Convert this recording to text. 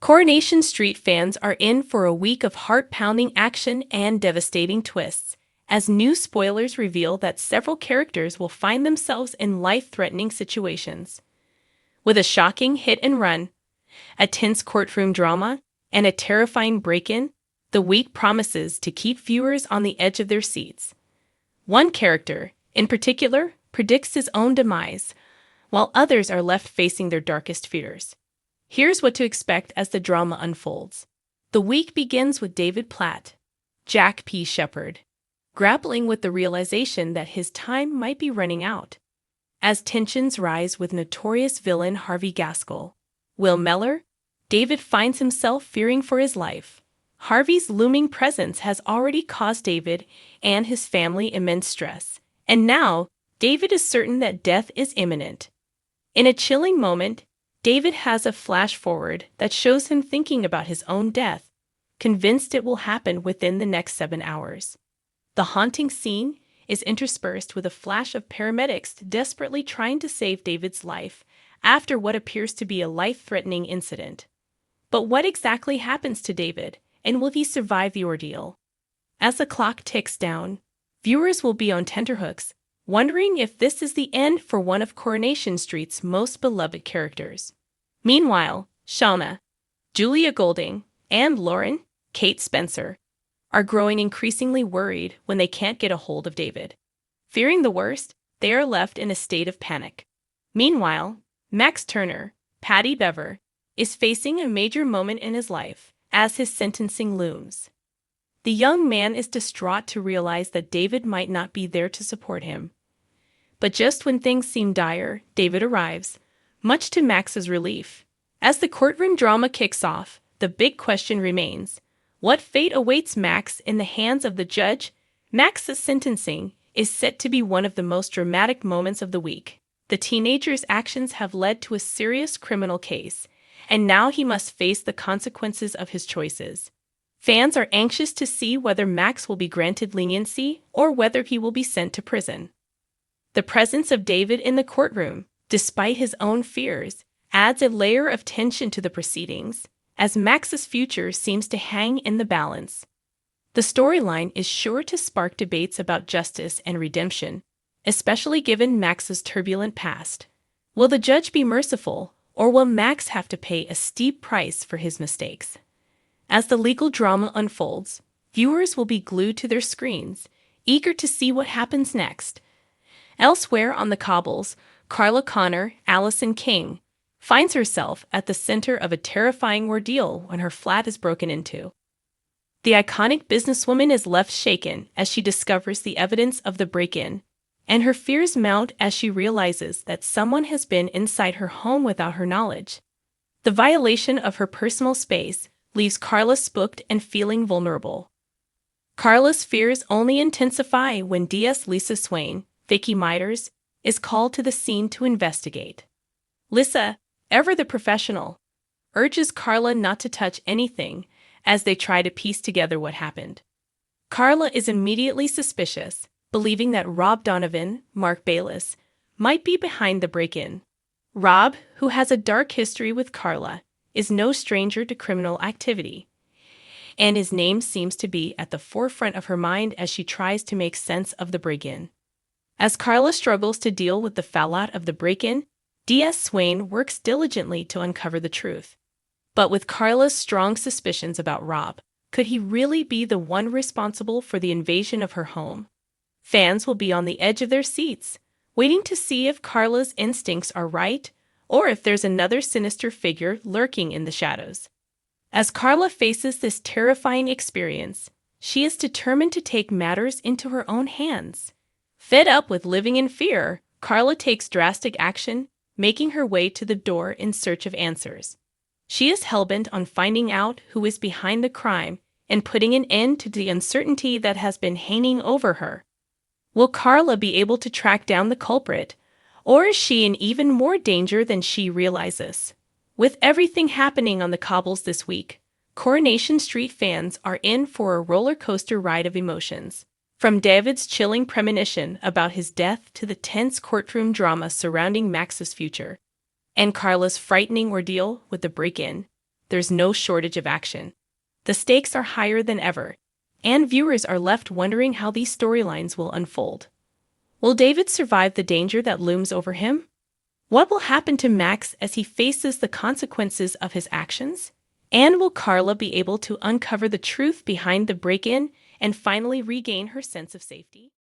Coronation Street fans are in for a week of heart-pounding action and devastating twists, as new spoilers reveal that several characters will find themselves in life-threatening situations. With a shocking hit-and-run, a tense courtroom drama, and a terrifying break-in, the week promises to keep viewers on the edge of their seats. One character, in particular, predicts his own demise, while others are left facing their darkest fears. Here's what to expect as the drama unfolds. The week begins with David Platt, Jack P. Shepherd, grappling with the realization that his time might be running out. As tensions rise with notorious villain Harvey Gaskell, Will Meller, David finds himself fearing for his life. Harvey's looming presence has already caused David and his family immense stress, and now David is certain that death is imminent. In a chilling moment, David has a flash-forward that shows him thinking about his own death, convinced it will happen within the next 7 hours. The haunting scene is interspersed with a flash of paramedics desperately trying to save David's life after what appears to be a life-threatening incident. But what exactly happens to David, and will he survive the ordeal? As the clock ticks down, viewers will be on tenterhooks, wondering if this is the end for one of Coronation Street's most beloved characters. Meanwhile, Shauna, Julia Golding, and Lauren, Kate Spencer, are growing increasingly worried when they can't get a hold of David. Fearing the worst, they are left in a state of panic. Meanwhile, Max Turner, Patty Bever, is facing a major moment in his life as his sentencing looms. The young man is distraught to realize that David might not be there to support him. But just when things seem dire, David arrives, much to Max's relief. As the courtroom drama kicks off, the big question remains: what fate awaits Max in the hands of the judge? Max's sentencing is set to be one of the most dramatic moments of the week. The teenager's actions have led to a serious criminal case, and now he must face the consequences of his choices. Fans are anxious to see whether Max will be granted leniency or whether he will be sent to prison. The presence of David in the courtroom, despite his own fears, adds a layer of tension to the proceedings, as Max's future seems to hang in the balance. The storyline is sure to spark debates about justice and redemption, especially given Max's turbulent past. Will the judge be merciful, or will Max have to pay a steep price for his mistakes? As the legal drama unfolds, viewers will be glued to their screens, eager to see what happens next. Elsewhere on the cobbles, Carla Connor, Allison King, finds herself at the center of a terrifying ordeal when her flat is broken into. The iconic businesswoman is left shaken as she discovers the evidence of the break-in, and her fears mount as she realizes that someone has been inside her home without her knowledge. The violation of her personal space leaves Carla spooked and feeling vulnerable. Carla's fears only intensify when DS Lisa Swain, Vicky Miters, is called to the scene to investigate. Lisa, ever the professional, urges Carla not to touch anything as they try to piece together what happened. Carla is immediately suspicious, believing that Rob Donovan, Mark Bayless, might be behind the break-in. Rob, who has a dark history with Carla, is no stranger to criminal activity, and his name seems to be at the forefront of her mind as she tries to make sense of the break-in. As Carla struggles to deal with the fallout of the break-in, DS Swain works diligently to uncover the truth. But with Carla's strong suspicions about Rob, could he really be the one responsible for the invasion of her home? Fans will be on the edge of their seats, waiting to see if Carla's instincts are right or if there's another sinister figure lurking in the shadows. As Carla faces this terrifying experience, she is determined to take matters into her own hands. Fed up with living in fear, Carla takes drastic action, making her way to the door in search of answers. She is hellbent on finding out who is behind the crime and putting an end to the uncertainty that has been hanging over her. Will Carla be able to track down the culprit, or is she in even more danger than she realizes? With everything happening on the cobbles this week, Coronation Street fans are in for a roller coaster ride of emotions. From David's chilling premonition about his death to the tense courtroom drama surrounding Max's future, and Carla's frightening ordeal with the break-in, there's no shortage of action. The stakes are higher than ever, and viewers are left wondering how these storylines will unfold. Will David survive the danger that looms over him? What will happen to Max as he faces the consequences of his actions? And will Carla be able to uncover the truth behind the break-in and finally regain her sense of safety?